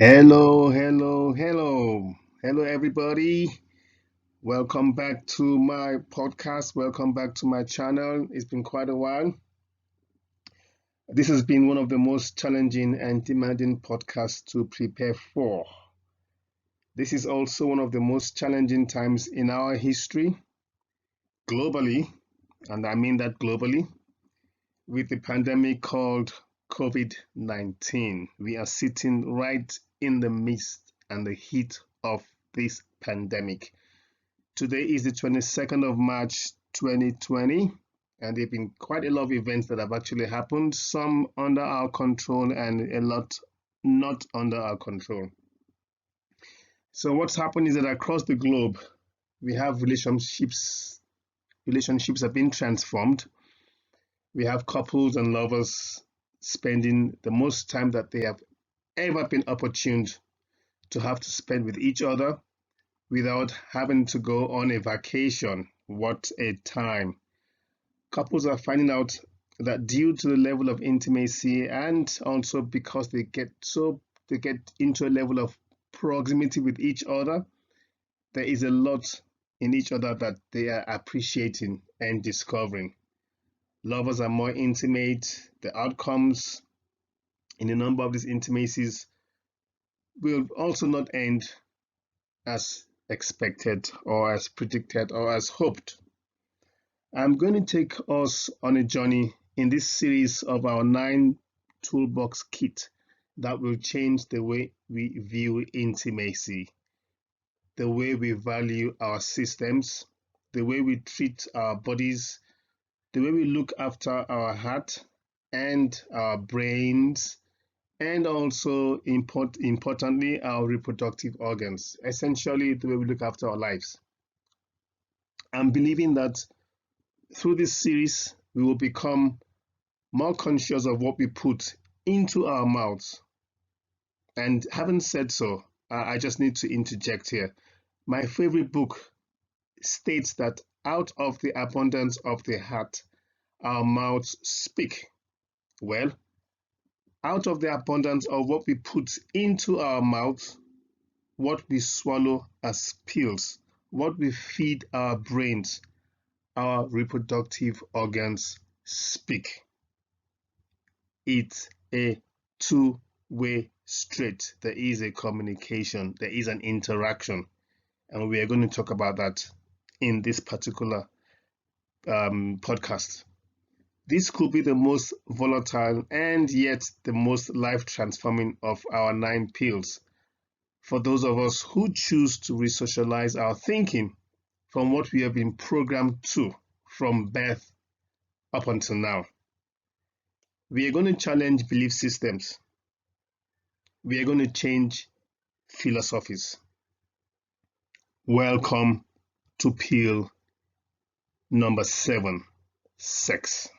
Hello, hello, hello. Hello, everybody. Welcome back to my podcast. Welcome back to my channel. It's been quite a while. This has been one of the most challenging and demanding podcasts to prepare for. This is also one of the most challenging times in our history globally, and I mean that globally, with the pandemic called COVID-19. We are sitting right in the midst and the heat of this pandemic. Today is the 22nd of March 2020, and there have been quite a lot of events that have actually happened, some under our control and a lot not under our control. So what's happened is that across the globe, we have relationships have been transformed. We have couples and lovers spending the most time that they have ever been opportuned to have to spend with each other without having to go on a vacation. What a time. Couples are finding out that due to the level of intimacy and also because they get into a level of proximity with each other, there is a lot in each other that they are appreciating and discovering. Lovers are more intimate. The outcomes in a number of these intimacies will also not end as expected or as predicted or as hoped. I'm going to take us on a journey in this series of our 9 toolbox kit that will change the way we view intimacy, the way we value our systems, the way we treat our bodies, the way we look after our heart and our brains, and also importantly, our reproductive organs, essentially the way we look after our lives. I'm believing that through this series, we will become more conscious of what we put into our mouths. And having said so, I just need to interject here. My favorite book states that out of the abundance of the heart, our mouths speak. Well, out of the abundance of what we put into our mouths, what we swallow as pills, what we feed our brains, our reproductive organs speak. It's a two-way street. There is a communication, there is an interaction, and we are going to talk about that in this particular podcast. This could be the most volatile and yet the most life-transforming of our 9 pills for those of us who choose to resocialize our thinking from what we have been programmed to from birth up until now. We are going to challenge belief systems. We are going to change philosophies. Welcome to pill number 7, sex.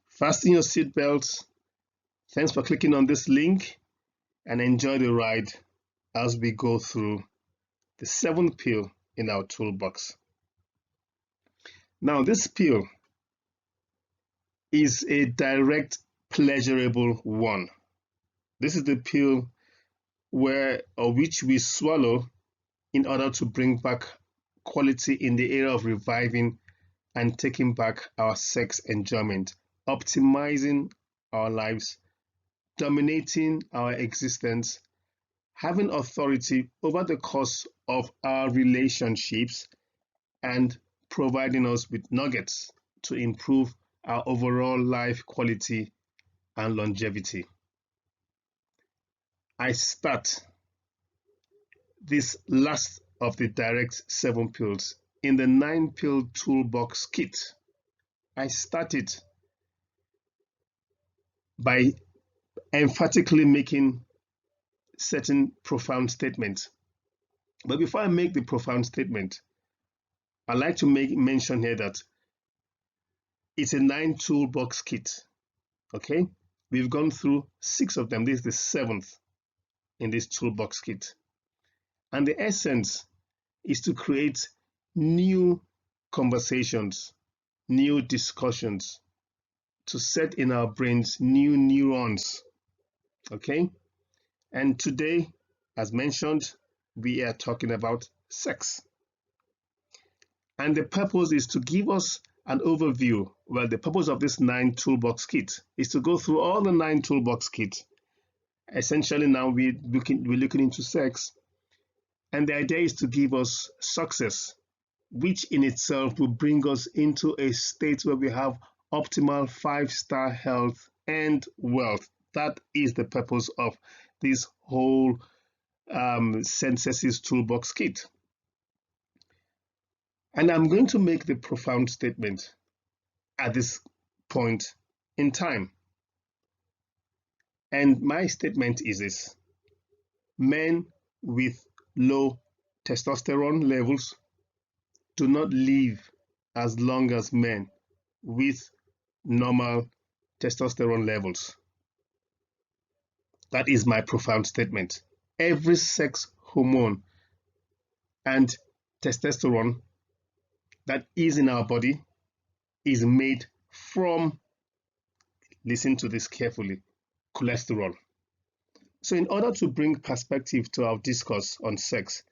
Fasten your seatbelts. Thanks for clicking on this link and enjoy the ride as we go through the 7th pill in our toolbox. Now, this pill is a direct, pleasurable one. This is the pill which we swallow in order to bring back quality in the area of reviving and taking back our sex enjoyment, optimizing our lives, dominating our existence, having authority over the course of our relationships, and providing us with nuggets to improve our overall life quality and longevity. I start this last of the direct 7 pills in the 9-pill toolbox kit. I started by emphatically making certain profound statements. But before I make the profound statement, I'd like to make mention here that it's a 9-toolbox kit. Okay, we've gone through 6 of them. This is the 7th in this toolbox kit. And the essence is to create new conversations, new discussions, to set in our brains new neurons. Okay, And today, as mentioned, we are talking about sex. And the purpose is to give us an overview. Well, the purpose of this 9 toolbox kit is to go through all the 9 toolbox kit. Essentially, now we're looking into sex, and the idea is to give us success, which in itself will bring us into a state where we have optimal 5-star health and wealth. That is the purpose of this whole Synthesis Toolbox Kit. And I'm going to make the profound statement at this point in time. And my statement is this: men with low testosterone levels do not live as long as men with normal testosterone levels. That is my profound statement. Every sex hormone and testosterone that is in our body is made from, listen to this carefully, cholesterol. So in order to bring perspective to our discourse on sex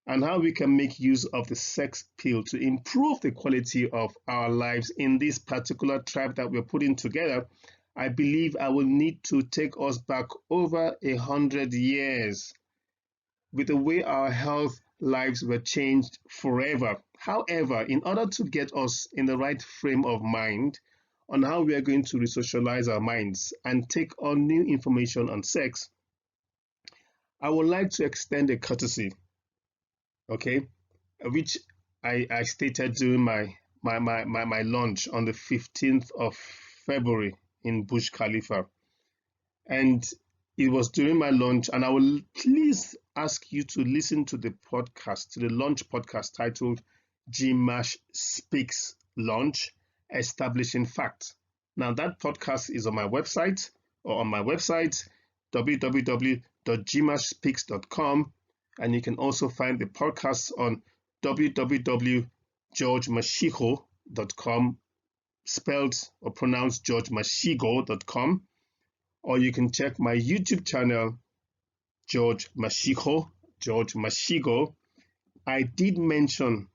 and how we can make use of the sex pill to improve the quality of our lives in this particular tribe that we're putting together, I believe I will need to take us back over 100 years with the way our health lives were changed forever. However, in order to get us in the right frame of mind on how we are going to resocialize our minds and take on new information on sex, I would like to extend a courtesy, okay, which I stated during my launch on the 15th of February in Burj Khalifa. And it was during my launch, and I will please ask you to listen to the podcast, to the launch podcast titled GMASH Speaks Launch, Establishing Facts. Now that podcast is on my website, www.gmashspeaks.com, and you can also find the podcast on www.georgemashigo.com, spelled or pronounced georgemashigo.com, or you can check my YouTube channel, George Mashigo. I did mention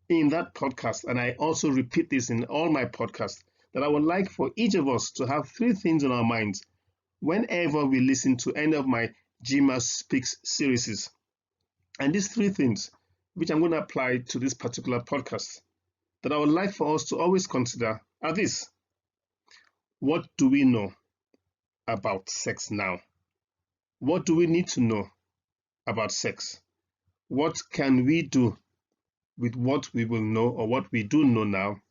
in that podcast, and I also repeat this in all my podcasts, that I would like for each of us to have 3 things on our minds whenever we listen to any of my GMAS Speaks series. And these 3 things, which I'm going to apply to this particular podcast, that I would like for us to always consider are this: what do we know about sex now? What do we need to know about sex? What can we do with what we will know or what we do know now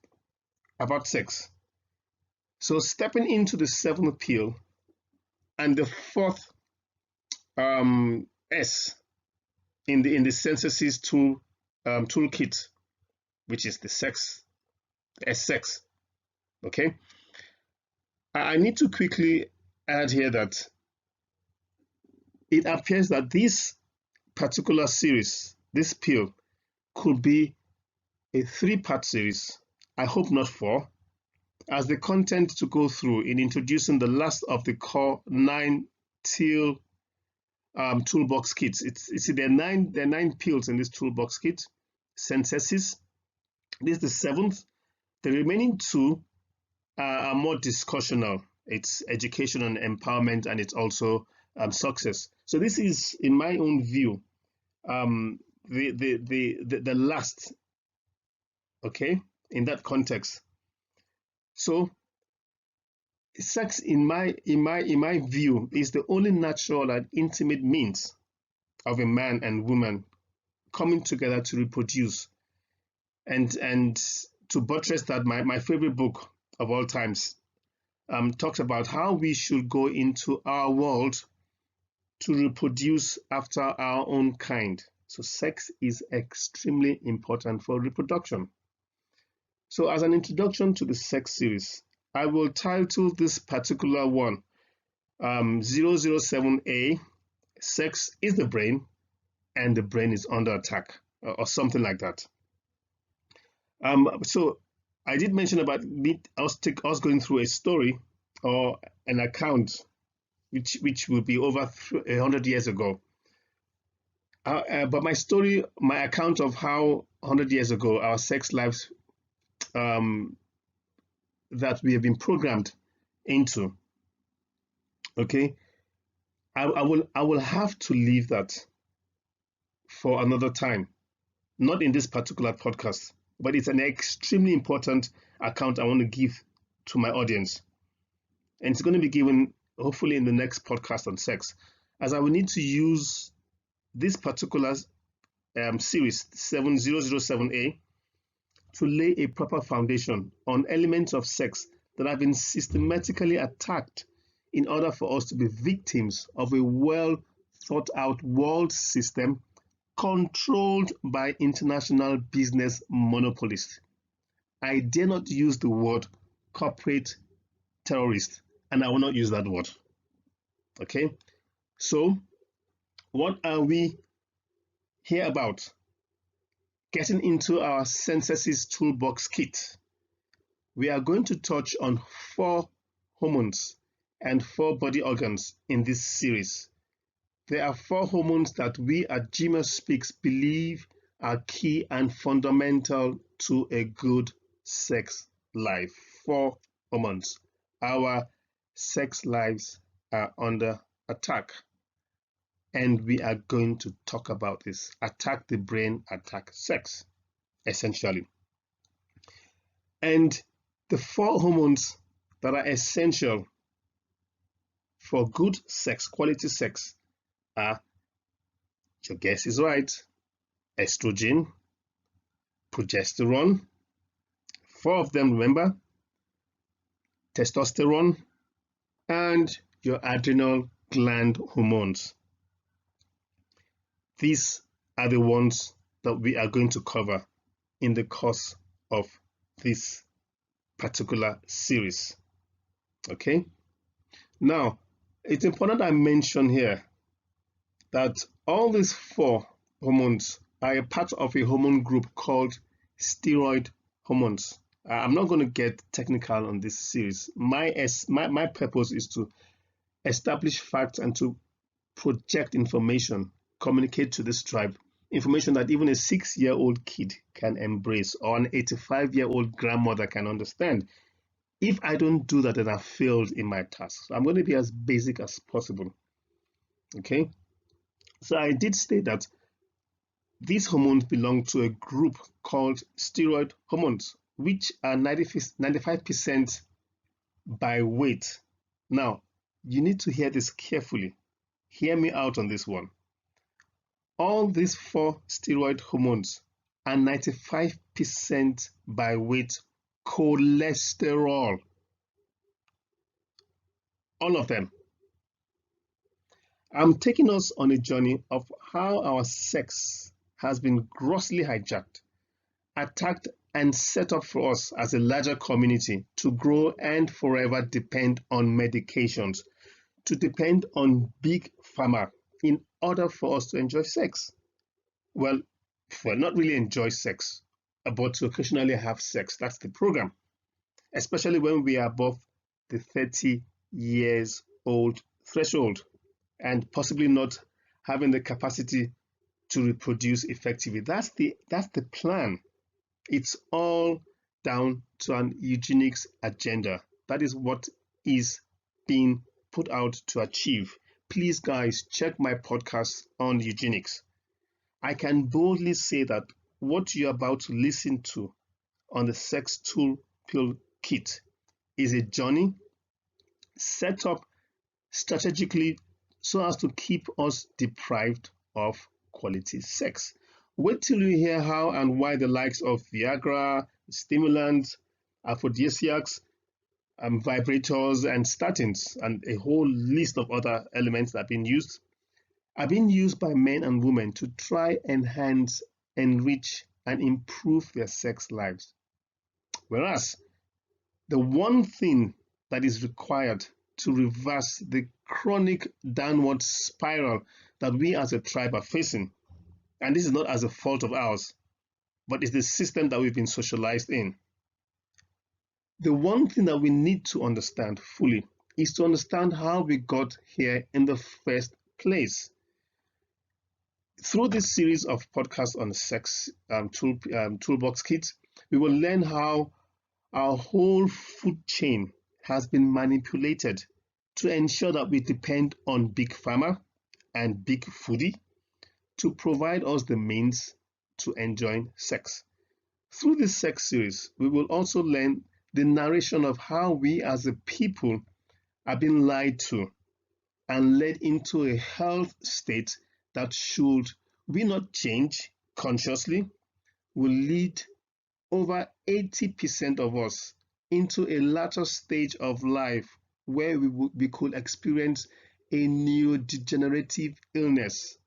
about sex? So stepping into the 7th pill and the 4th S in the synthesis toolkit, which is the sex, sex. Okay, I need to quickly add here that it appears that this particular series, this pill, could be a 3-part series. I hope not 4, as the content to go through in introducing the last of the core 9 toolbox kits. There are 9 pills in this toolbox kit. Synthesis. This is the 7th. The remaining 2 are more discussional. It's education and empowerment, and it's also success. So this is, in my own view, the last, okay, in that context. So sex, in my view, is the only natural and intimate means of a man and woman coming together to reproduce. And to buttress that, my favorite book of all times talks about how we should go into our world to reproduce after our own kind. So sex is extremely important for reproduction. So as an introduction to the sex series, I will title this particular one 007A, Sex is the Brain and the Brain is Under Attack, or something like that. So I did mention about us going through a story or an account which will be over 100 years ago. But my story, my account of how 100 years ago our sex lives um, that we have been programmed into. Okay, I will have to leave that for another time, not in this particular podcast, but it's an extremely important account I want to give to my audience, and it's going to be given hopefully in the next podcast on sex, as I will need to use this particular series 7007A to lay a proper foundation on elements of sex that have been systematically attacked in order for us to be victims of a well thought out world system controlled by international business monopolists. I dare not use the word corporate terrorist, and I will not use that word. Okay, so what are we here about? Getting into our Senses Toolbox kit, we are going to touch on 4 hormones and 4 body organs in this series. There are 4 hormones that we at GMS Speaks believe are key and fundamental to a good sex life. 4 hormones. Our sex lives are under attack, and we are going to talk about this. Attack the brain, attack sex, essentially. And the 4 hormones that are essential for good sex, quality sex, are, your guess is right, estrogen, progesterone, 4 of them, remember, testosterone, and your adrenal gland hormones. These are the ones that we are going to cover in the course of this particular series. Okay? Now, it's important I mention here that all these 4 hormones are a part of a hormone group called steroid hormones. I'm not going to get technical on this series. My purpose is to establish facts and to project information, communicate to this tribe, information that even a 6-year-old kid can embrace or an 85-year-old grandmother can understand. If I don't do that, then I've failed in my task. So I'm going to be as basic as possible. Okay? So I did state that these hormones belong to a group called steroid hormones, which are 95% by weight. Now, you need to hear this carefully. Hear me out on this one. All these 4 steroid hormones are 95% by weight cholesterol. All of them. I'm taking us on a journey of how our sex has been grossly hijacked, attacked, and set up for us as a larger community to grow and forever depend on medications, to depend on big pharma in order for us to enjoy sex. Well, not really enjoy sex, but to occasionally have sex. That's the program, especially when we are above the 30 years old threshold and possibly not having the capacity to reproduce effectively. That's the plan. It's all down to an eugenics agenda. That is what is being put out to achieve. Please, guys, check my podcast on eugenics. I can boldly say that what you're about to listen to on the Sex Tool Pill Kit is a journey set up strategically so as to keep us deprived of quality sex. Wait till you hear how and why the likes of Viagra, stimulants, aphrodisiacs, vibrators, and statins, and a whole list of other elements that are being used by men and women to try, enhance, enrich, and improve their sex lives. Whereas the one thing that is required to reverse the chronic downward spiral that we as a tribe are facing, and this is not as a fault of ours, but it's the system that we've been socialized in. The one thing that we need to understand fully is to understand how we got here in the first place. Through this series of podcasts on sex toolbox kits, we will learn how our whole food chain has been manipulated to ensure that we depend on big pharma and big foodie to provide us the means to enjoy sex. Through this sex series, we will also learn the narration of how we as a people are being lied to and led into a health state that, should we not change consciously, will lead over 80% of us into a latter stage of life where we could experience a neurodegenerative illness.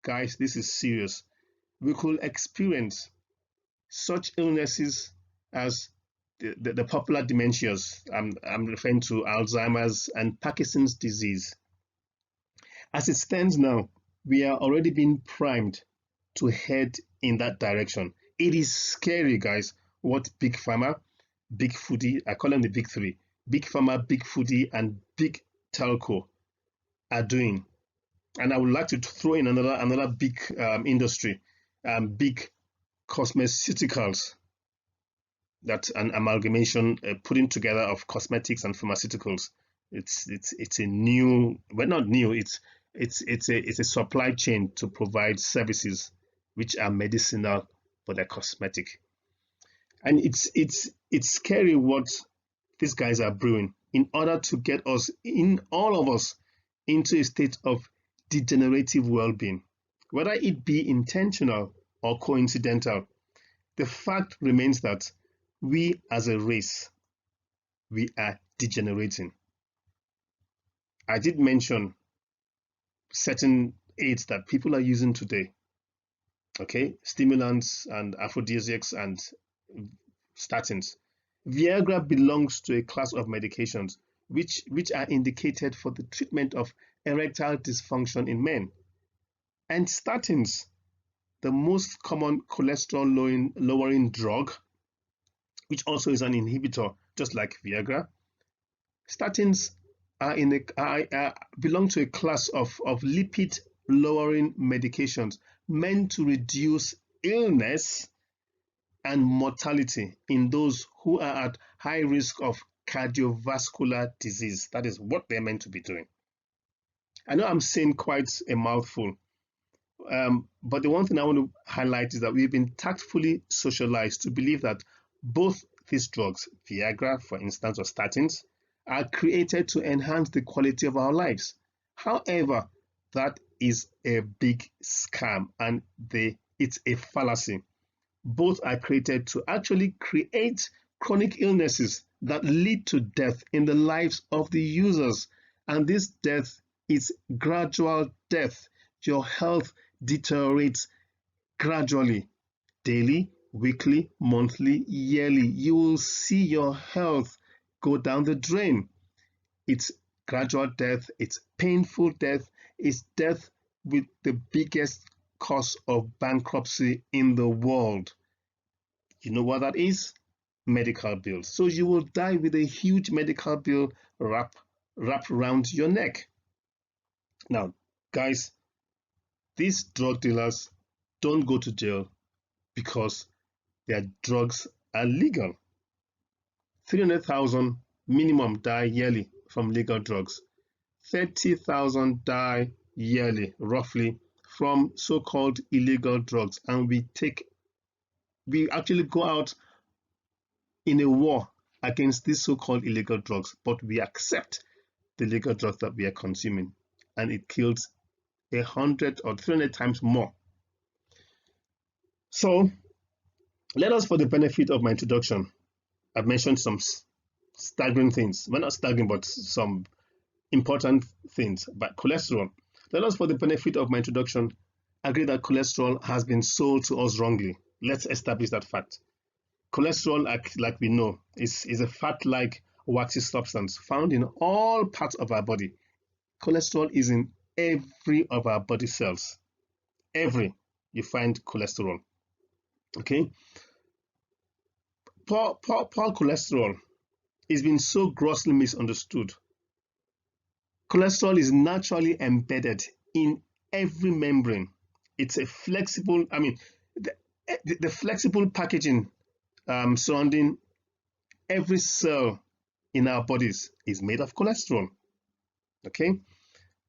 Guys, this is serious. We could experience such illnesses as the popular dementias. I'm referring to Alzheimer's and Parkinson's disease. As it stands now, we are already being primed to head in that direction. It is scary, guys, what big pharma, big foodie, I call them the big three, big pharma, big foodie, and big telco are doing. And I would like to throw in another big industry, big cosmeceuticals. That's an amalgamation, putting together of cosmetics and pharmaceuticals. It's a new, well, not new. It's a supply chain to provide services which are medicinal but they're cosmetic. And it's scary what these guys are brewing in order to get us, in all of us, into a state of degenerative well-being. Whether it be intentional or coincidental, the fact remains that we as a race, we are degenerating. I did mention certain aids that people are using today, okay, stimulants and aphrodisiacs and statins. Viagra belongs to a class of medications which are indicated for the treatment of erectile dysfunction in men. And statins, the most common cholesterol lowering drug, which also is an inhibitor, just like Viagra. Statins belong to a class of lipid lowering medications meant to reduce illness and mortality in those who are at high risk of cardiovascular disease. That is what they're meant to be doing. I know I'm saying quite a mouthful, but the one thing I want to highlight is that we've been tactfully socialized to believe that both these drugs, Viagra, for instance, or statins, are created to enhance the quality of our lives. However, that is a big scam and it's a fallacy. Both are created to actually create chronic illnesses that lead to death in the lives of the users. And this death is gradual death. Your health deteriorates gradually, daily, weekly, monthly, yearly. You will see your health go down the drain. It's gradual death, it's painful death, it's death with the biggest cause of bankruptcy in the world. You know what that is? Medical bills. So you will die with a huge medical bill wrapped around your neck. Now, guys, these drug dealers don't go to jail because their drugs are legal. 300,000 minimum die yearly from legal drugs. 30,000 die yearly, roughly, from so-called illegal drugs. And we actually go out in a war against these so-called illegal drugs, but we accept the legal drugs that we are consuming, and it kills 100 or 300 times more. So let us, for the benefit of my introduction, I've mentioned some staggering things. Well, not staggering, but some important things about cholesterol. Let us, for the benefit of my introduction, agree that cholesterol has been sold to us wrongly. Let's establish that fact. Cholesterol, like we know, is a fat-like waxy substance found in all parts of our body. Cholesterol is in every of our body cells. Every, you find cholesterol. Okay? Poor cholesterol is being so grossly misunderstood Cholesterol is naturally embedded in every membrane. It's a flexible, the flexible packaging surrounding every cell in our bodies is made of cholesterol. Okay,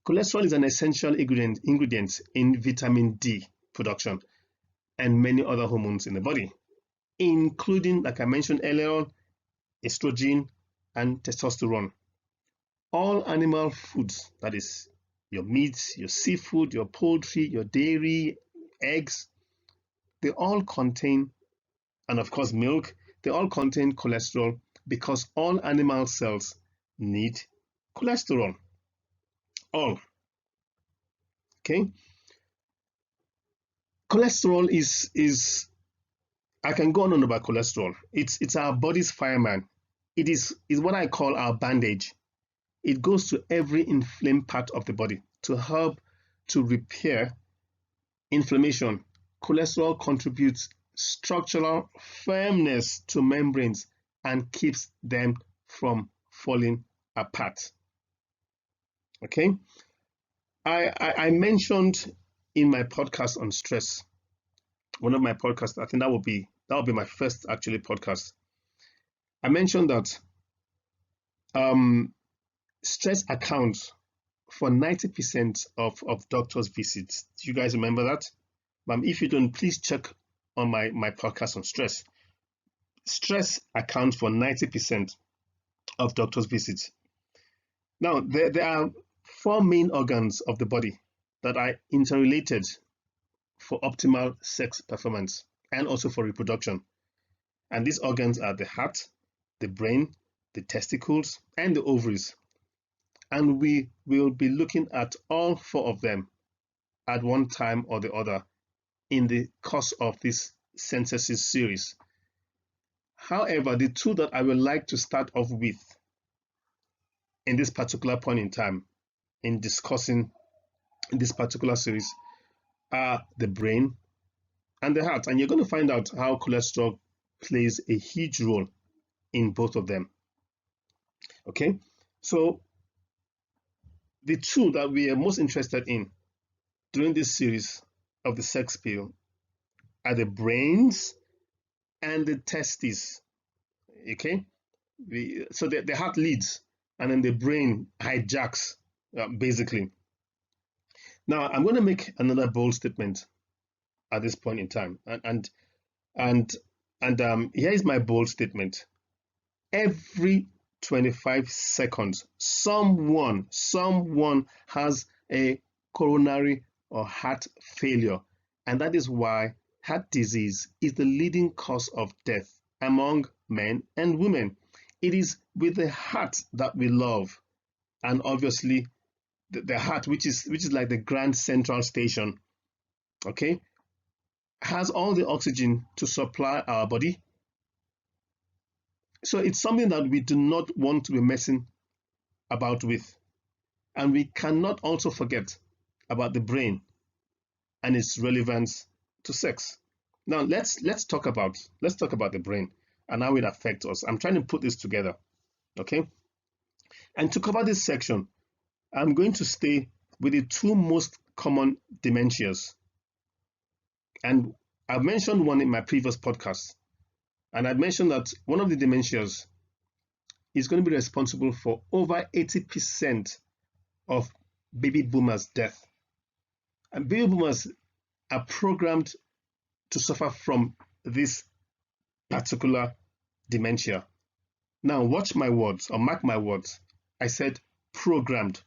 cholesterol is an essential ingredient in vitamin D production and many other hormones in the body, including, like I mentioned earlier, estrogen and testosterone. All animal foods, that is your meats, your seafood, your poultry, your dairy, eggs, they all contain, and of course milk, they all contain cholesterol because all animal cells need cholesterol. All. Okay. Cholesterol is I can go on about cholesterol. It's our body's fireman. It is what I call our bandage. It goes to every inflamed part of the body to help to repair inflammation. Cholesterol contributes structural firmness to membranes and keeps them from falling apart. Okay, I mentioned in my podcast on stress, one of my podcasts, I think that will be my first actually podcast. I mentioned that stress accounts for 90% of doctors' visits. Do you guys remember that? If you don't, please check on my podcast on stress. Stress accounts for 90% of doctors' visits. Now, there are four main organs of the body that are interrelated for optimal sex performance and also for reproduction. And these organs are the heart, the brain, the testicles, and the ovaries. And we will be looking at all four of them at one time or the other in the course of this synthesis series. However, the two that I would like to start off with in this particular point in time in discussing this particular series are the brain and the heart. And you're going to find out how cholesterol plays a huge role in both of them. Okay, so the two that we are most interested in during this series of the sex pill are the brains and the testes. Okay, so the heart leads and then the brain hijacks, basically. Now I'm going to make another bold statement at this point in time, and here is my bold statement. Every 25 seconds, someone has a coronary or heart failure, and that is why heart disease is the leading cause of death among men and women. It is with the heart that we love, and obviously the heart, which is like the grand central station, okay, has all the oxygen to supply our body. So it's something that we do not want to be messing about with. And we cannot also forget about the brain and its relevance to sex. Now let's talk about the brain and how it affects us. I'm trying to put this together, okay? And to cover this section, I'm going to stay with the two most common dementias. And I've mentioned one in my previous podcast. And I mentioned that one of the dementias is going to be responsible for over 80% of baby boomers' death. And baby boomers are programmed to suffer from this particular dementia. Now, watch my words or mark my words. I said programmed.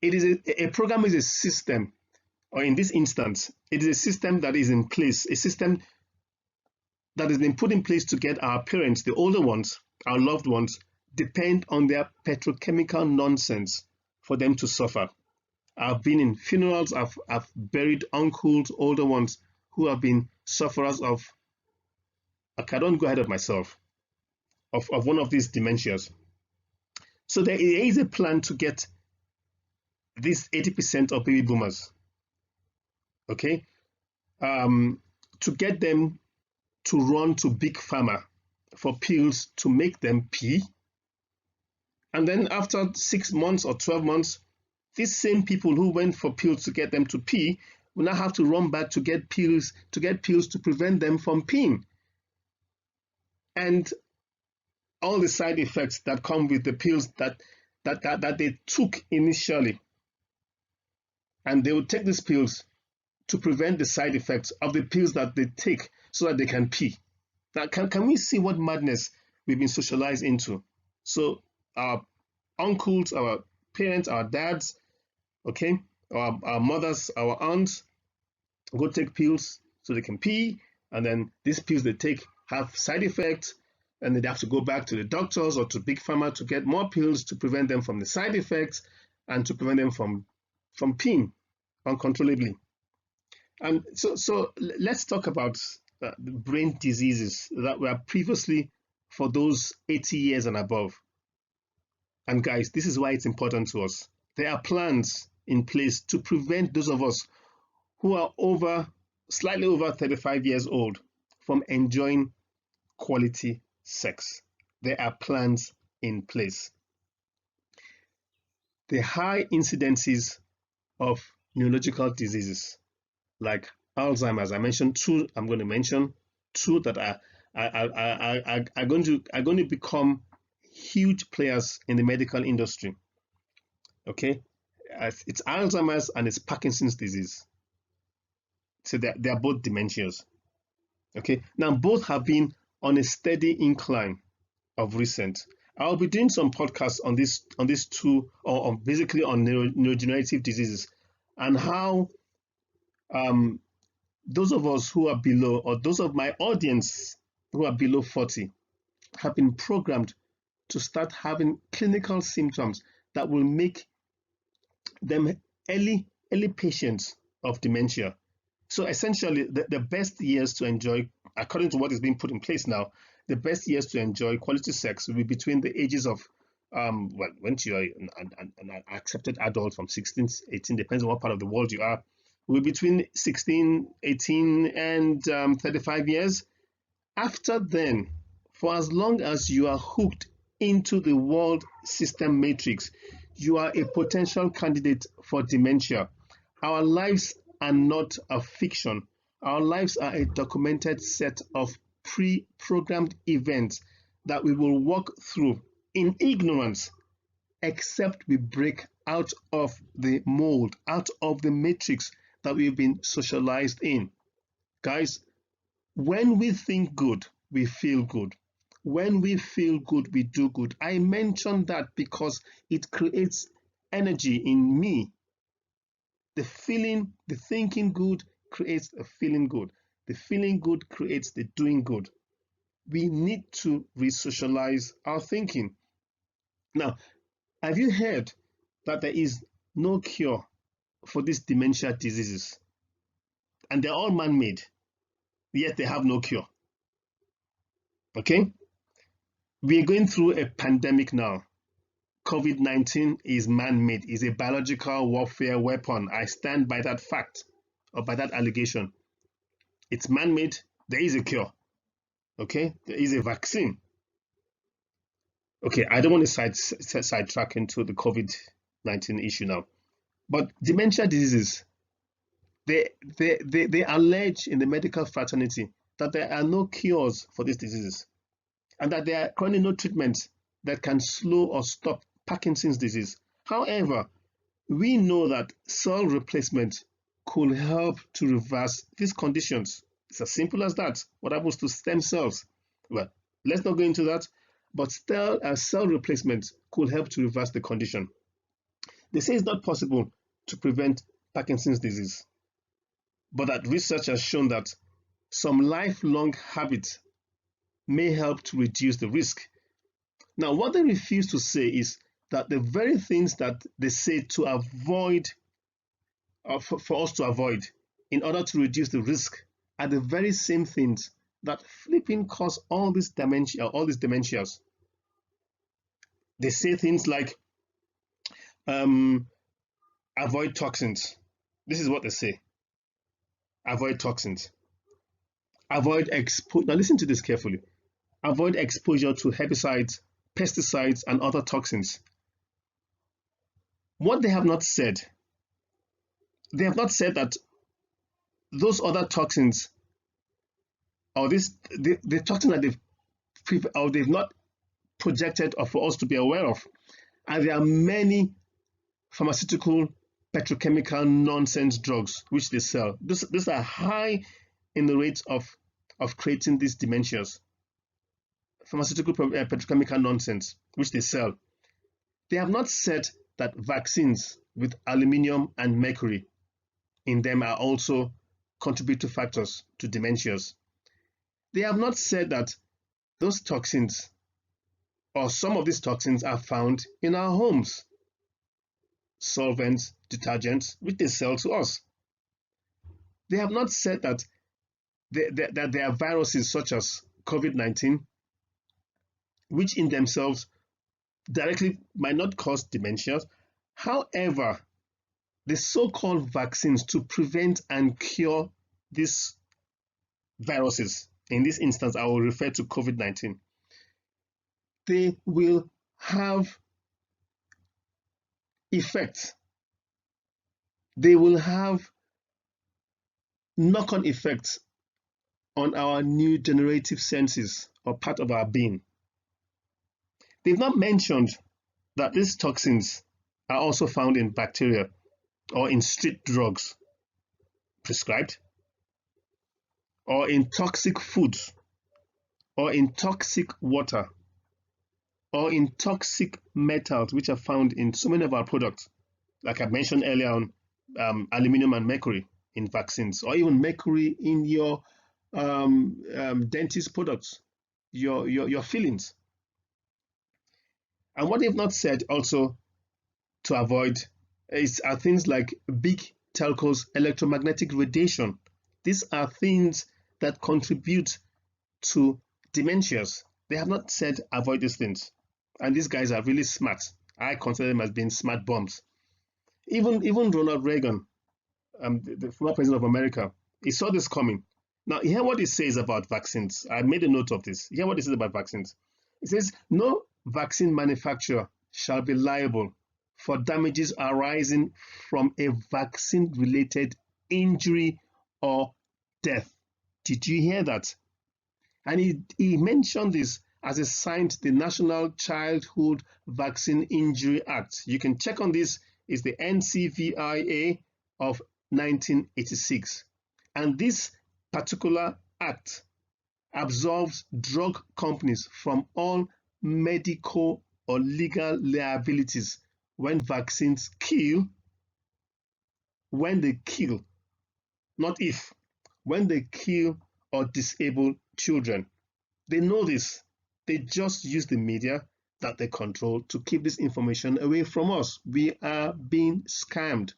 It is a program is a system, or in this instance, it is a system that is in place, a system that has been put in place to get our parents, the older ones, our loved ones, depend on their petrochemical nonsense for them to suffer. I've been in funerals, I've buried uncles, older ones who have been sufferers of, okay, I don't go ahead of myself, of one of these dementias. So there is a plan to get this 80% of baby boomers, okay, to get them to run to big pharma for pills to make them pee And then after 6 months or 12 months, these same people who went for pills to get them to pee will now have to run back to get pills to prevent them from peeing. And all the side effects that come with the pills that they took initially. And they will take these pills to prevent the side effects of the pills that they take so that they can pee. Now, can we see what madness we've been socialized into? So our uncles, our parents, our dads, okay, our mothers, our aunts go take pills so they can pee, and then these pills they take have side effects, and they have to go back to the doctors or to Big Pharma to get more pills to prevent them from the side effects and to prevent them from peeing uncontrollably. And so let's talk about the brain diseases that were previously for those 80 years and above. And guys, this is why it's important to us. There are plans in place to prevent those of us who are slightly over 35 years old from enjoying quality sex. There are plans in place. The high incidences of neurological diseases like Alzheimer's, I mentioned two. I'm going to mention two that are going to become huge players in the medical industry. Okay, it's Alzheimer's and it's Parkinson's disease. So they are both dementias. Okay, now both have been on a steady incline of recent. I'll be doing some podcasts on these two, or basically on neurodegenerative diseases, and how those of us who are below, or those of my audience who are below 40, have been programmed to start having clinical symptoms that will make them early patients of dementia. So essentially, the best years to enjoy, according to what is being put in place now, the best years to enjoy quality sex will be between the ages of, when you are an accepted adult from 16, 18, depends on what part of the world you are, will be between 16, 18, and 35 years. After then, for as long as you are hooked into the world system matrix, you are a potential candidate for dementia. Our lives are not a fiction. Our lives are a documented set of pre-programmed events that we will walk through in ignorance, except we break out of the mold, out of the matrix that we've been socialized in. Guys, when we think good, we feel good. When we feel good, we do good. I mention that because it creates energy in me. The thinking good creates a feeling good. The feeling good creates the doing good. We need to re-socialize our thinking. Now, have you heard that there is no cure for these dementia diseases? And they're all man-made, yet they have no cure. Okay? We are going through a pandemic now. COVID-19 is man-made, is a biological warfare weapon. I stand by that fact, or by that allegation. It's man-made, there is a cure. Okay, there is a vaccine. Okay, I don't want to sidetrack into the COVID-19 issue now. But dementia diseases, they allege in the medical fraternity that there are no cures for these diseases, and that there are currently no treatments that can slow or stop Parkinson's disease. However, we know that cell replacement could help to reverse these conditions. It's as simple as that. What happens to stem cells? Well, let's not go into that, but cell replacement could help to reverse the condition. They say it's not possible to prevent Parkinson's disease, but that research has shown that some lifelong habits may help to reduce the risk. Now, what they refuse to say is that the very things that they say to avoid, for us to avoid, in order to reduce the risk, are the very same things that flipping cause all these dementias. They say things like, avoid toxins. This is what they say. Avoid toxins. Avoid exposure. Now listen to this carefully. Avoid exposure to herbicides, pesticides, and other toxins. What they have not said, they have not said that those other toxins, or the toxin that they've not projected or for us to be aware of, and there are many pharmaceutical petrochemical nonsense drugs which they sell. These are high in the rates of creating these dementias. Pharmaceutical petrochemical nonsense which they sell. They have not said that vaccines with aluminium and mercury in them are also contributory factors to dementias. They have not said that those toxins or some of these toxins are found in our homes. Solvents, detergents, which they sell to us. They have not said that there are viruses such as COVID-19, which in themselves directly might not cause dementia. However, the so-called vaccines to prevent and cure these viruses, in this instance, I will refer to COVID-19, they will have effects. They will have knock-on effects on our neurodegenerative senses or part of our being. They've not mentioned that these toxins are also found in bacteria or in street drugs prescribed, or in toxic foods, or in toxic water, or in toxic metals which are found in so many of our products, like I mentioned earlier on, aluminum and mercury in vaccines, or even mercury in your dentist products, your fillings. And what they've not said also to avoid are things like big telcos, electromagnetic radiation. These are things that contribute to dementias. They have not said avoid these things. And these guys are really smart. I consider them as being smart bombs. Even Ronald Reagan, the former president of America, he saw this coming. Now, hear what he says about vaccines. I made a note of this. Hear what he says about vaccines. He says, no vaccine manufacturer shall be liable for damages arising from a vaccine-related injury or death. Did you hear that? And he mentioned this as he signed the National Childhood Vaccine Injury Act. You can check on this. It's the NCVIA of 1986. And this particular act absolves drug companies from all medical or legal liabilities when vaccines kill, when they kill, not if, when they kill or disable children. They know this. They just use the media that they control to keep this information away from us. We are being scammed.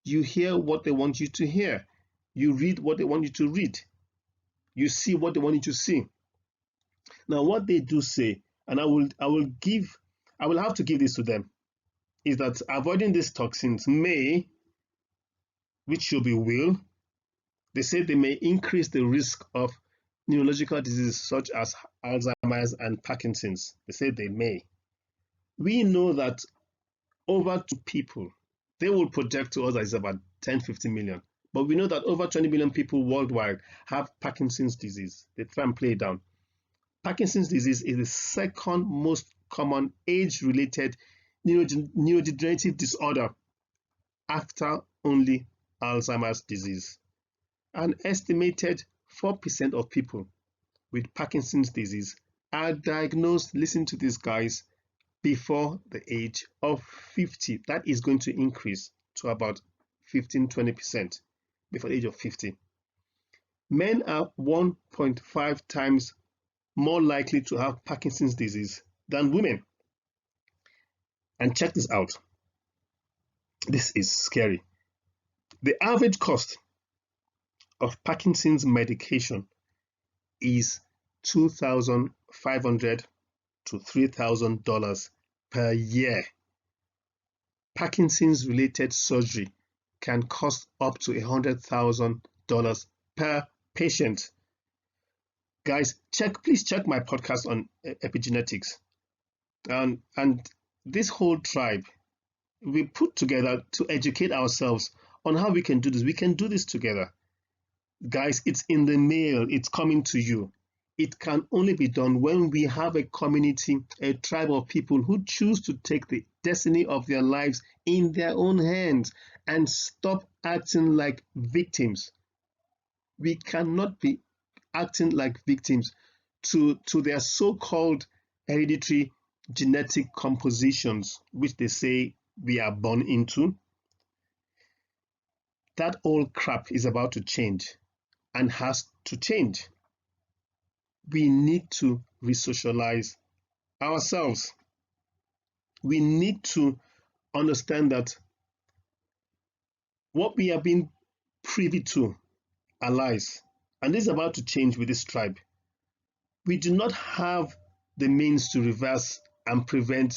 You hear what they want you to hear. You read what they want you to read. You see what they want you to see. Now, what they do say, and I will have to give this to them, is that avoiding these toxins may, which should be will, they say they may increase the risk of neurological diseases such as Alzheimer's and Parkinson's. They say they may. We know that over to people, they will project to us that it's about 10-15 million. But we know that over 20 million people worldwide have Parkinson's disease. They try and play it down. Parkinson's disease is the second most common age-related neurodegenerative disorder after only Alzheimer's disease. An estimated 4% of people with Parkinson's disease are diagnosed, listen to these guys, before the age of 50. That is going to increase to about 15-20% before the age of 50. Men are 1.5 times more likely to have Parkinson's disease than women. And check this out. This is scary. The average cost of Parkinson's medication is $2,500 to $3,000 per year. Parkinson's related surgery can cost up to $100,000 per patient. Guys, please check my podcast on epigenetics. And this whole tribe, we put together to educate ourselves on how we can do this. We can do this together. Guys, it's in the mail, it's coming to you. It can only be done when we have a community, a tribe of people who choose to take the destiny of their lives in their own hands and stop acting like victims. We cannot be acting like victims to their so-called hereditary genetic compositions, which they say we are born into. That old crap is about to change and has to change. We need to resocialize ourselves. We need to understand that what we have been privy to are lies. And this is about to change with this tribe. We do not have the means to reverse and prevent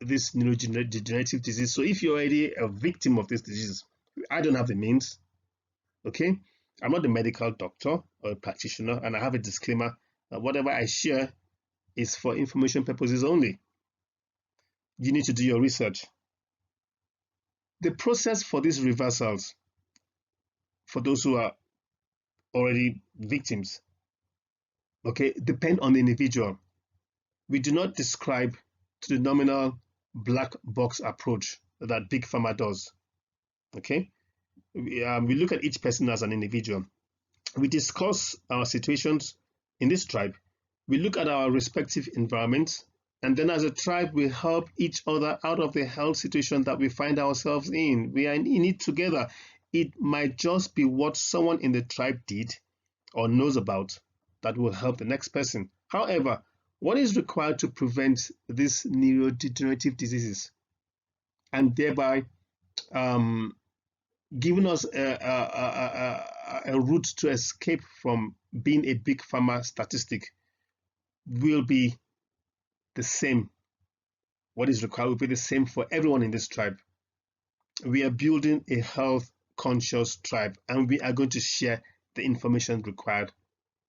this neurodegenerative disease. So if you're already a victim of this disease, I don't have the means. Okay? I'm not a medical doctor or a practitioner, and I have a disclaimer that whatever I share is for information purposes only. You need to do your research. The process for these reversals, for those who are already victims, okay, depend on the individual. We do not describe to the nominal black box approach that Big Pharma does. Okay, we look at each person as an individual. We discuss our situations in this tribe. We look at our respective environments, and then as a tribe, we help each other out of the health situation that we find ourselves in. We are in it together. It might just be what someone in the tribe did or knows about that will help the next person. However, what is required to prevent these neurodegenerative diseases and thereby giving us a route to escape from being a big pharma statistic will be the same. What is required will be the same for everyone in this tribe. We are building a health conscious tribe, and we are going to share the information required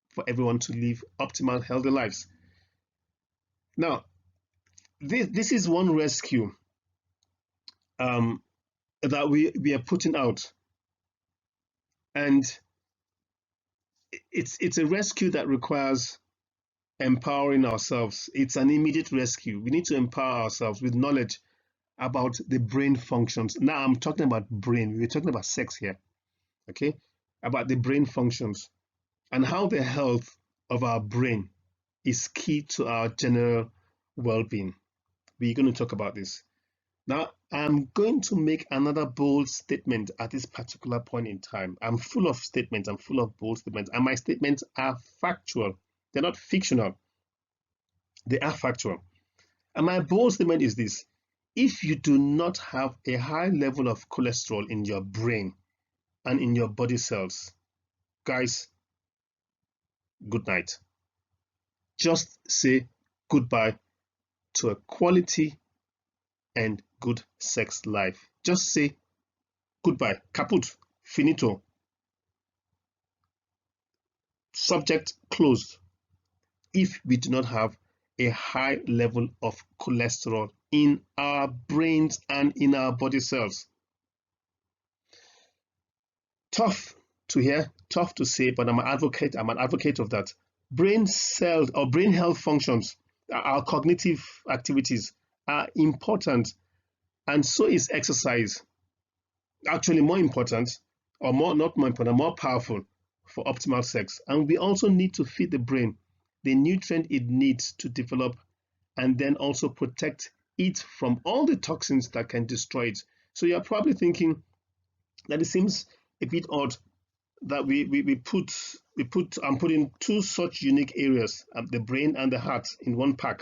for everyone to live optimal, healthy lives. Now, this is one rescue that we are putting out, and it's a rescue that requires empowering ourselves. It's an immediate rescue. We need to empower ourselves with knowledge about the brain functions. Now I'm talking about brain. We're talking about sex here, okay? About the brain functions and how the health of our brain is key to our general well-being. We're going to talk about this. Now, I'm going to make another bold statement at this particular point in time. I'm full of statements, I'm full of bold statements, and my statements are factual. They're not fictional, they are factual. And my bold statement is this: if you do not have a high level of cholesterol in your brain and in your body cells, guys, good night. Just say goodbye to a quality and good sex life. Just say goodbye. Kaput. Finito. Subject closed. If we do not have a high level of cholesterol in our brains and in our body cells. Tough to hear, tough to say, but I'm an advocate of that. Brain cells or brain health functions, our cognitive activities are important, and so is exercise. Actually more important, or not more important, more powerful for optimal sex. And we also need to feed the brain the nutrient it needs to develop, and then also protect it from all the toxins that can destroy it. So you're probably thinking that it seems a bit odd that I'm putting two such unique areas, the brain and the heart, in one pack.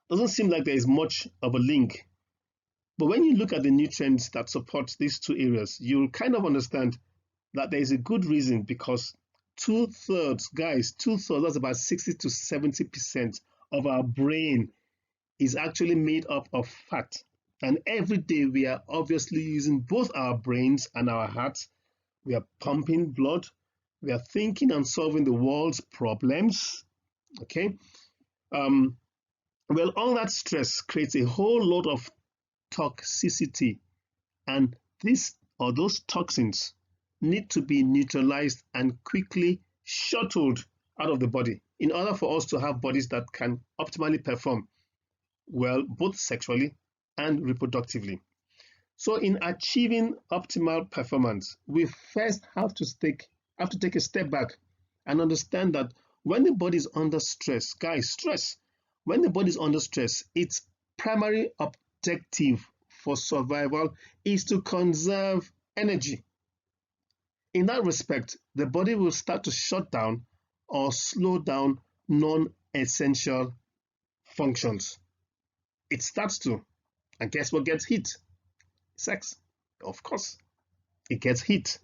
Doesn't seem like there is much of a link. But when you look at the nutrients that support these two areas, you'll kind of understand that there is a good reason, because guys, that's about 60 to 70% of our brain is actually made up of fat. And every day we are obviously using both our brains and our hearts. We are pumping blood. We are thinking and solving the world's problems. Okay. Well, all that stress creates a whole lot of toxicity, and those toxins need to be neutralized and quickly shuttled out of the body in order for us to have bodies that can optimally perform well, both sexually and reproductively. So in achieving optimal performance, we first have to take a step back and understand that when the body is under stress, guys, when the body is under stress, its primary objective for survival is to conserve energy. In that respect, the body will start to shut down or slow down non-essential functions. It starts to, and guess what gets hit? Sex. Of course, it gets hit.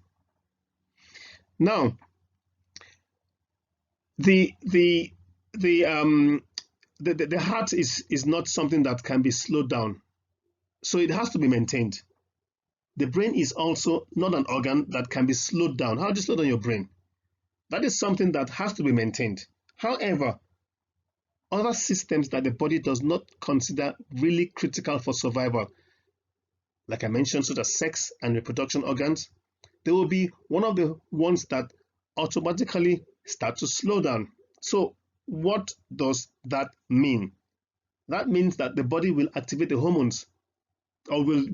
Now, the the the heart is not something that can be slowed down, so it has to be maintained. The brain is also not an organ that can be slowed down. How do you slow down your brain? That is something that has to be maintained. However, other systems that the body does not consider really critical for survival, like I mentioned, such as sex and reproduction organs, they will be one of the ones that automatically start to slow down. So what does that mean? That means that the body will activate the hormones, or will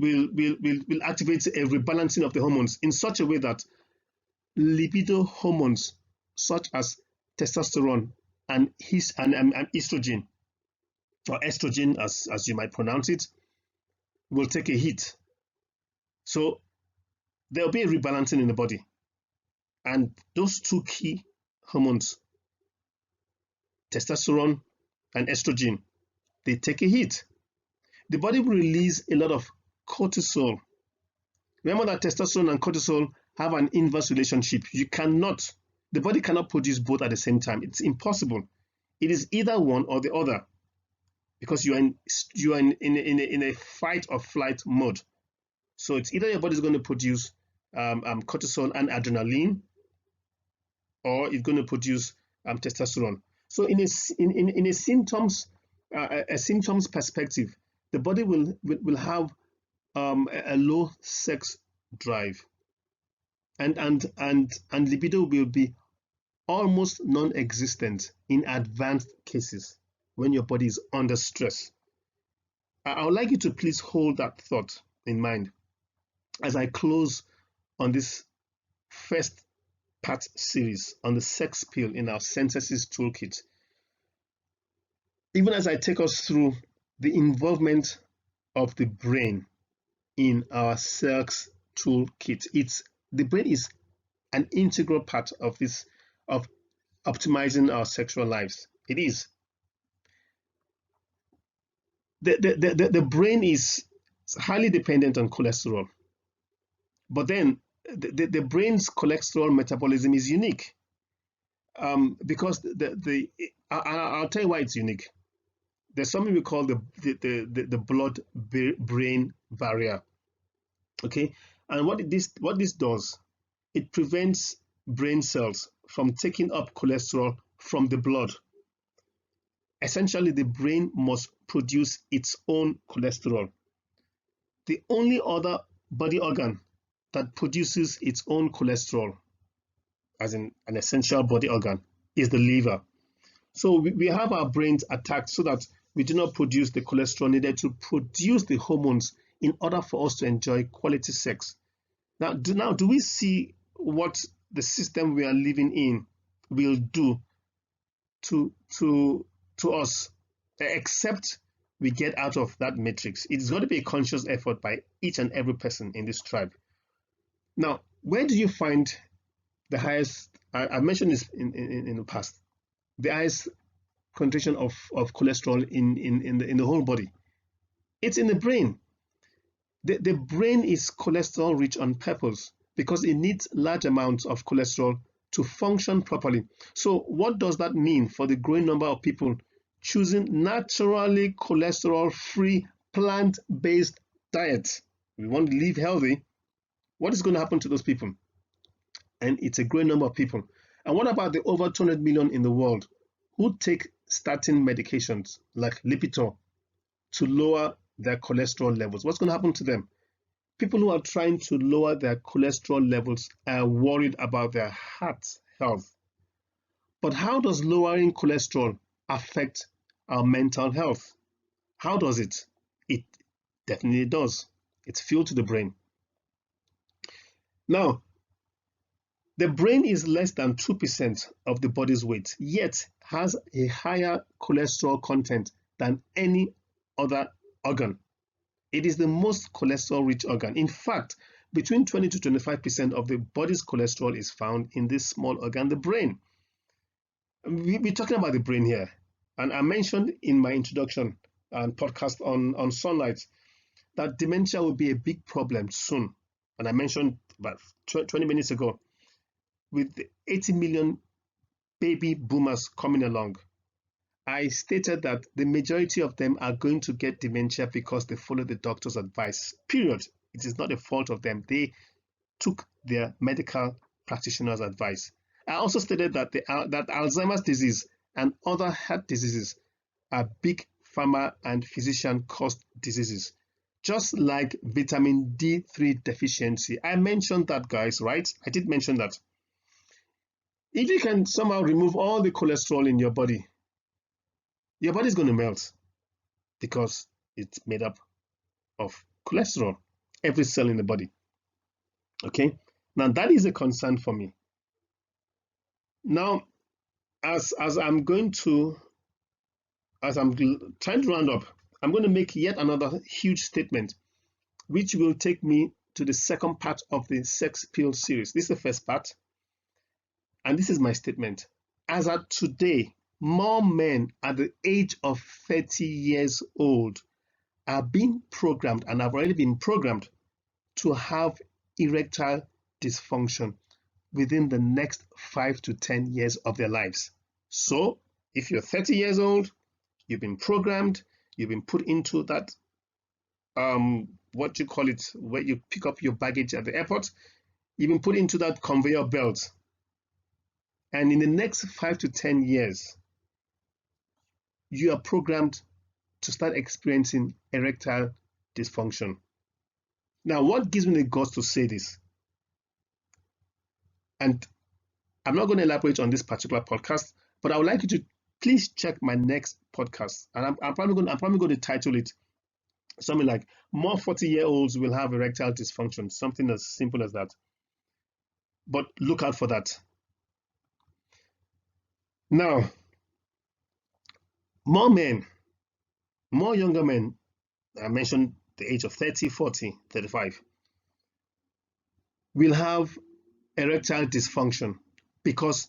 activate a rebalancing of the hormones in such a way that libido hormones such as testosterone and estrogen, or estrogen as you might pronounce it, will take a hit. So there will be a rebalancing in the body, and those two key hormones, testosterone and estrogen, they take a hit. The body will release a lot of cortisol. Remember that testosterone and cortisol have an inverse relationship. The body cannot produce both at the same time. It's impossible. It is either one or the other, because you are in a fight or flight mode. So it's either your body is going to produce cortisol and adrenaline, or it's going to produce testosterone. So in a symptoms perspective, the body will have a low sex drive, and libido will be almost non-existent in advanced cases when your body is under stress. I would like you to please hold that thought in mind as I close on this first part series on the sex pill in our Synthesis Toolkit. Even as I take us through the involvement of the brain in our sex toolkit, the brain is an integral part of optimizing our sexual lives. It is. The brain is highly dependent on cholesterol, but then the brain's cholesterol metabolism is unique, because I'll tell you why it's unique. There's something we call the blood-brain barrier. Okay, and what this does, it prevents brain cells from taking up cholesterol from the blood. Essentially, the brain must produce its own cholesterol. The only other body organ that produces its own cholesterol, as in an essential body organ, is the liver. So we have our brains attacked so that we do not produce the cholesterol needed to produce the hormones in order for us to enjoy quality sex. Now, do we see what the system we are living in will do to us, except we get out of that matrix? It's going to be a conscious effort by each and every person in this tribe. Now, where do you find the highest? I mentioned this in the past. The highest concentration of cholesterol in the whole body. It's in the brain. The brain is cholesterol rich on purpose because it needs large amounts of cholesterol to function properly. So what does that mean for the growing number of people choosing naturally cholesterol-free plant-based diets? We want to live healthy. What is going to happen to those people? And it's a growing number of people. And what about the over 200 million in the world who take starting medications like Lipitor to lower their cholesterol levels, what's going to happen to them? People who are trying to lower their cholesterol levels are worried about their heart health. But how does lowering cholesterol affect our mental health? How does it? It definitely does. It's fuel to the brain. Now, the brain is less than 2% of the body's weight, yet has a higher cholesterol content than any other organ. It is the most cholesterol-rich organ. In fact, between 20 to 25% of the body's cholesterol is found in this small organ, the brain. We're talking about the brain here. And I mentioned in my introduction and podcast on sunlight that dementia will be a big problem soon. And I mentioned about 20 minutes ago, with the 80 million baby boomers coming along, I stated that the majority of them are going to get dementia because they follow the doctor's advice, period. It is not a fault of them. They took their medical practitioner's advice. I also stated that that Alzheimer's disease and other heart diseases are big pharma and physician caused diseases, just like vitamin D3 deficiency. I mentioned that, guys, right? I did mention that. If you can somehow remove all the cholesterol in your body is going to melt because it's made up of cholesterol, every cell in the body. Okay, now that is a concern for me. Now, as I'm trying to round up, I'm going to make yet another huge statement, which will take me to the second part of the sex pill series. This is the first part, and this is my statement. As at today, more men at the age of 30 years old are being programmed and have already been programmed to have erectile dysfunction within the next 5 to 10 years of their lives. So if you're 30 years old, you've been programmed, you've been put into that, what you call it, where you pick up your baggage at the airport, you've been put into that conveyor belt. And in the next 5 to 10 years, you are programmed to start experiencing erectile dysfunction. Now, what gives me the guts to say this? And I'm not going to elaborate on this particular podcast, but I would like you to please check my next podcast. And I'm probably going to title it something like "More 40-year-olds will have erectile dysfunction," something as simple as that. But look out for that. Now, more younger men, I mentioned the age of 30, 40, 35, will have erectile dysfunction because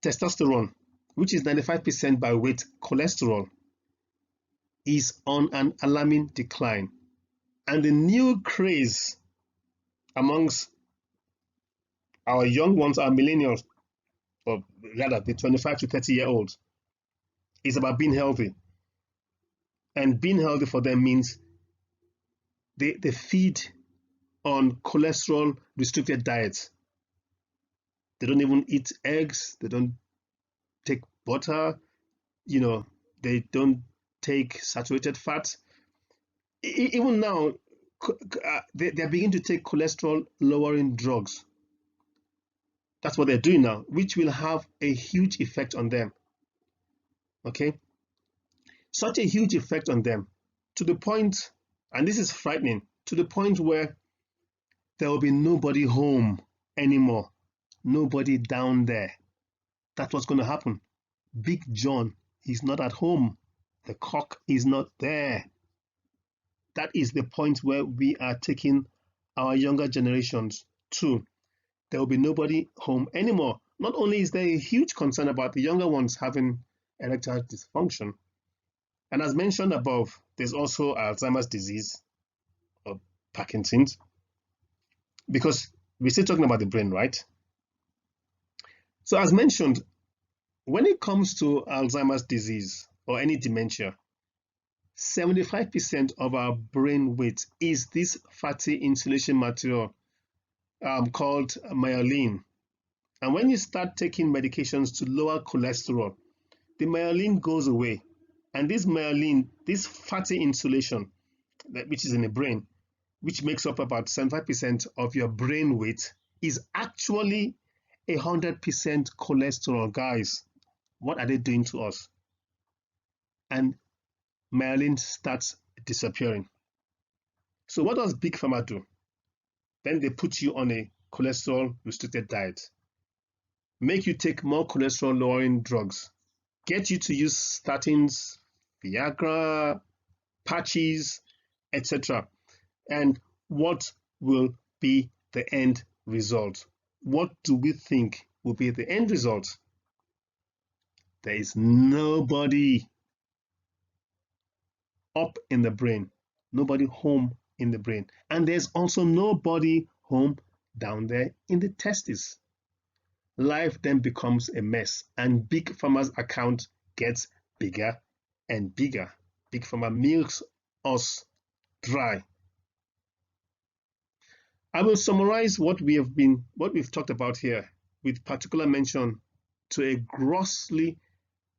testosterone, which is 95% by weight cholesterol, is on an alarming decline. And the new craze amongst our young ones, our millennials, or rather the 25 to 30-year-olds, is about being healthy. And being healthy for them means they feed on cholesterol restricted diets. They don't even eat eggs, they don't take butter, they don't take saturated fats. Even now, they're beginning to take cholesterol lowering drugs. That's what they're doing now, which will have a huge effect on them. Okay, such a huge effect on them, to the point, and this is frightening, to the point where there will be nobody home anymore, nobody down there. That's what's going to happen. Big John is not at home, the cock is not there. That is the point where we are taking our younger generations to. There will be nobody home anymore. Not only is there a huge concern about the younger ones having erectile dysfunction, and as mentioned above, there's also Alzheimer's disease or Parkinson's, because we're still talking about the brain, right? So as mentioned, when it comes to Alzheimer's disease or any dementia, 75% of our brain weight is this fatty insulation material called myelin. And when you start taking medications to lower cholesterol, the myelin goes away. And this myelin, this fatty insulation, which is in the brain, which makes up about 75% of your brain weight, is actually 100% cholesterol, guys. What are they doing to us? And myelin starts disappearing. So what does Big Pharma do? Then they put you on a cholesterol restricted diet, make you take more cholesterol lowering drugs, get you to use statins, Viagra, patches, etc. And what will be the end result? What do we think will be the end result? There is nobody up in the brain, nobody home in the brain, and there's also nobody home down there in the testes. Life then becomes a mess, and Big Pharma's account gets bigger and bigger. Big Pharma milks us dry. I will summarize what we've talked about here, with particular mention to a grossly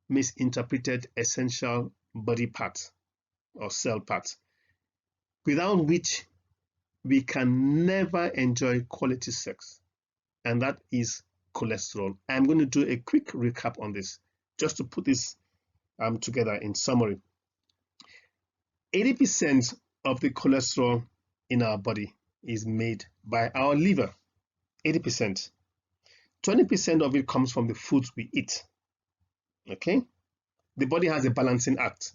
misinterpreted essential body part or cell part, without which we can never enjoy quality sex, and that is cholesterol. I'm going to do a quick recap on this, just to put this together in summary. 80% of the cholesterol in our body is made by our liver. 80%. 20% of it comes from the foods we eat. Okay? The body has a balancing act.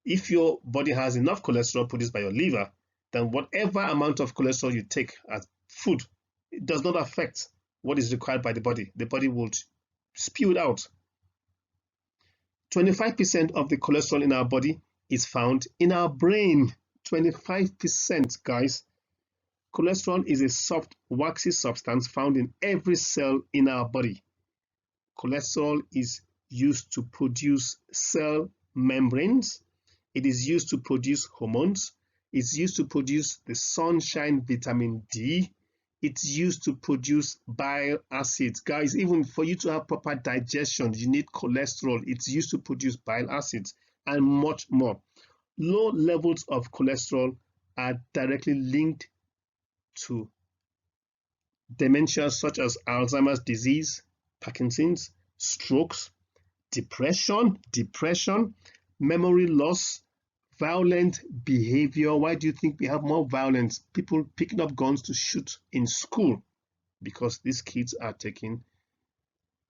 If your body has enough cholesterol produced by your liver, then whatever amount of cholesterol you take as food, it does not affect what is required by the body. The body will spew it out. 25% of the cholesterol in our body is found in our brain. 25%, guys. Cholesterol is a soft, waxy substance found in every cell in our body. Cholesterol is used to produce cell membranes. It is used to produce hormones. It's used to produce the sunshine vitamin D. It's used to produce bile acids. Guys, even for you to have proper digestion, you need cholesterol. It's used to produce bile acids and much more. Low levels of cholesterol are directly linked to dementia such as Alzheimer's disease, Parkinson's, strokes, depression, memory loss, violent behavior. Why do you think we have more violence? People picking up guns to shoot in school because these kids are taking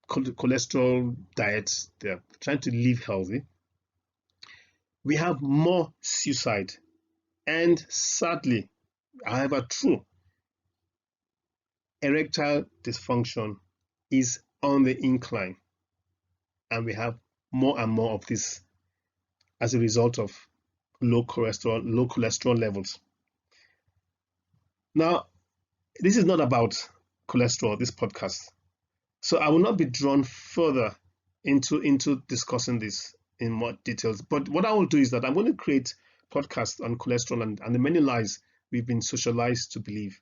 cholesterol diets. They're trying to live healthy. We have more suicide, and sadly, however true, erectile dysfunction is on the incline, and we have more and more of this as a result of low cholesterol levels. Now, this is not about cholesterol, this podcast, so I will not be drawn further into discussing this in more details. But what I will do is that I'm going to create podcasts on cholesterol and the many lies we've been socialized to believe.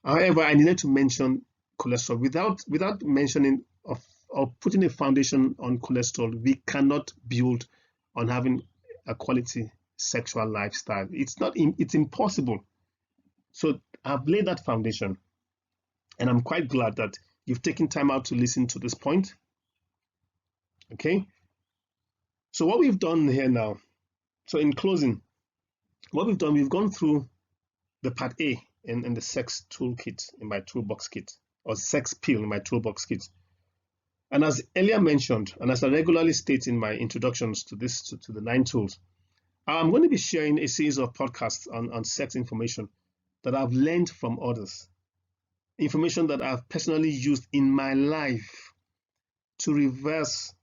However, I needed to mention cholesterol. Without mentioning or putting a foundation on cholesterol, we cannot build on having a quality sexual lifestyle. It's impossible. So I've laid that foundation, and I'm quite glad that you've taken time out to listen to this point. Okay, so what we've done here now, so in closing, what we've done, we've gone through the part A in the sex toolkit in my toolbox kit, or sex pill in my toolbox kit. And as earlier mentioned, and as I regularly state in my introductions to the 9 tools, I'm going to be sharing a series of podcasts on sex information that I've learned from others, information that I've personally used in my life to reverse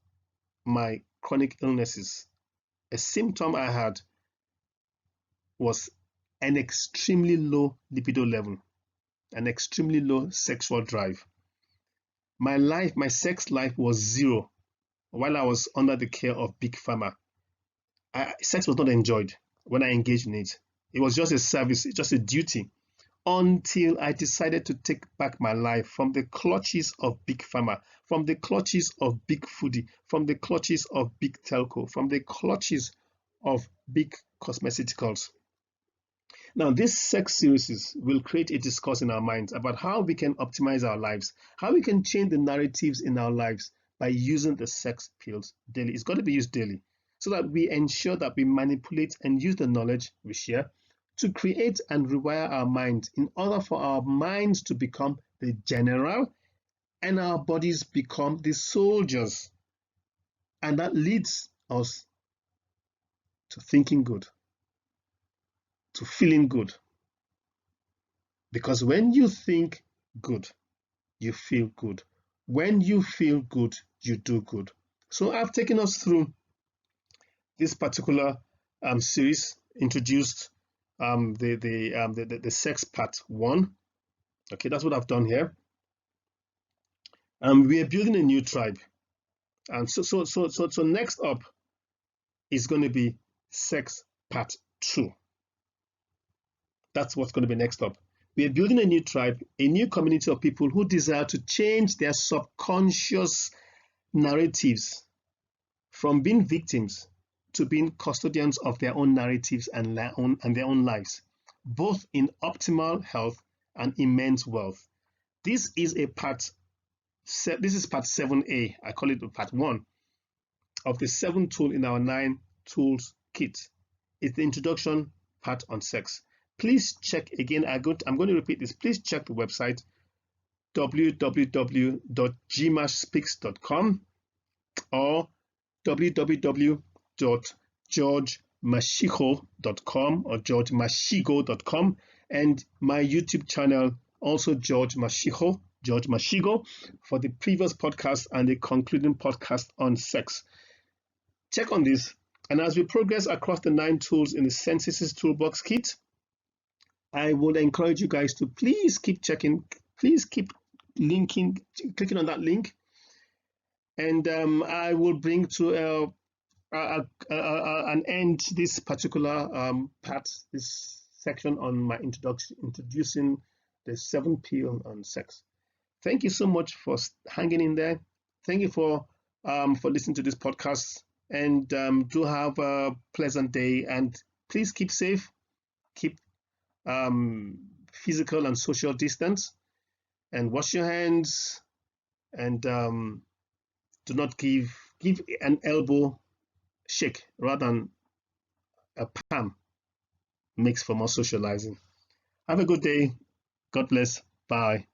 my chronic illnesses. A symptom I had was an extremely low libido level, an extremely low sexual drive. My sex life was zero while I was under the care of Big Pharma. Sex was not enjoyed when I engaged in it. It was just a service, just a duty. until I decided to take back my life from the clutches of big pharma, from the clutches of big foodie, from the clutches of big telco, from the clutches of big cosmeceuticals. Now, this sex series will create a discourse in our minds about how we can optimize our lives, how we can change the narratives in our lives by using the sex pills daily. It's got to be used daily so that we ensure that we manipulate and use the knowledge we share to create and rewire our minds in order for our minds to become the general and our bodies become the soldiers. And that leads us to thinking good, to feeling good. Because when you think good, you feel good. When you feel good, you do good. So I've taken us through this particular series, introduced the sex part 1. Okay, that's what I've done here. We are building a new tribe. And so next up is going to be sex part 2. That's what's going to be next up. We are building a new tribe, a new community of people who desire to change their subconscious narratives from being victims to being custodians of their own narratives and their own lives, both in optimal health and immense wealth. This is part 7A. I call it part 1 of the 7 tool in our 9 tools kit. It's the introduction part on sex. Please check again. I'm going to repeat this. Please check the website www.gmashspeaks.com or www.georgemashigo.com or georgemashigo.com, and my YouTube channel also George Mashigo, for the previous podcast and the concluding podcast on sex. Check on this, and as we progress across the 9 tools in the Synthesis Toolbox Kit, I would encourage you guys to please keep checking, please keep clicking on that link, and I will bring to an end this particular part, this section on my introducing the 7 pill on sex. Thank you so much for hanging in there. Thank you for listening to this podcast, and do have a pleasant day, and please keep safe, keep physical and social distance, and wash your hands, and do not give an elbow shake rather than a palm. Makes for more socializing. Have a good day. God bless. Bye.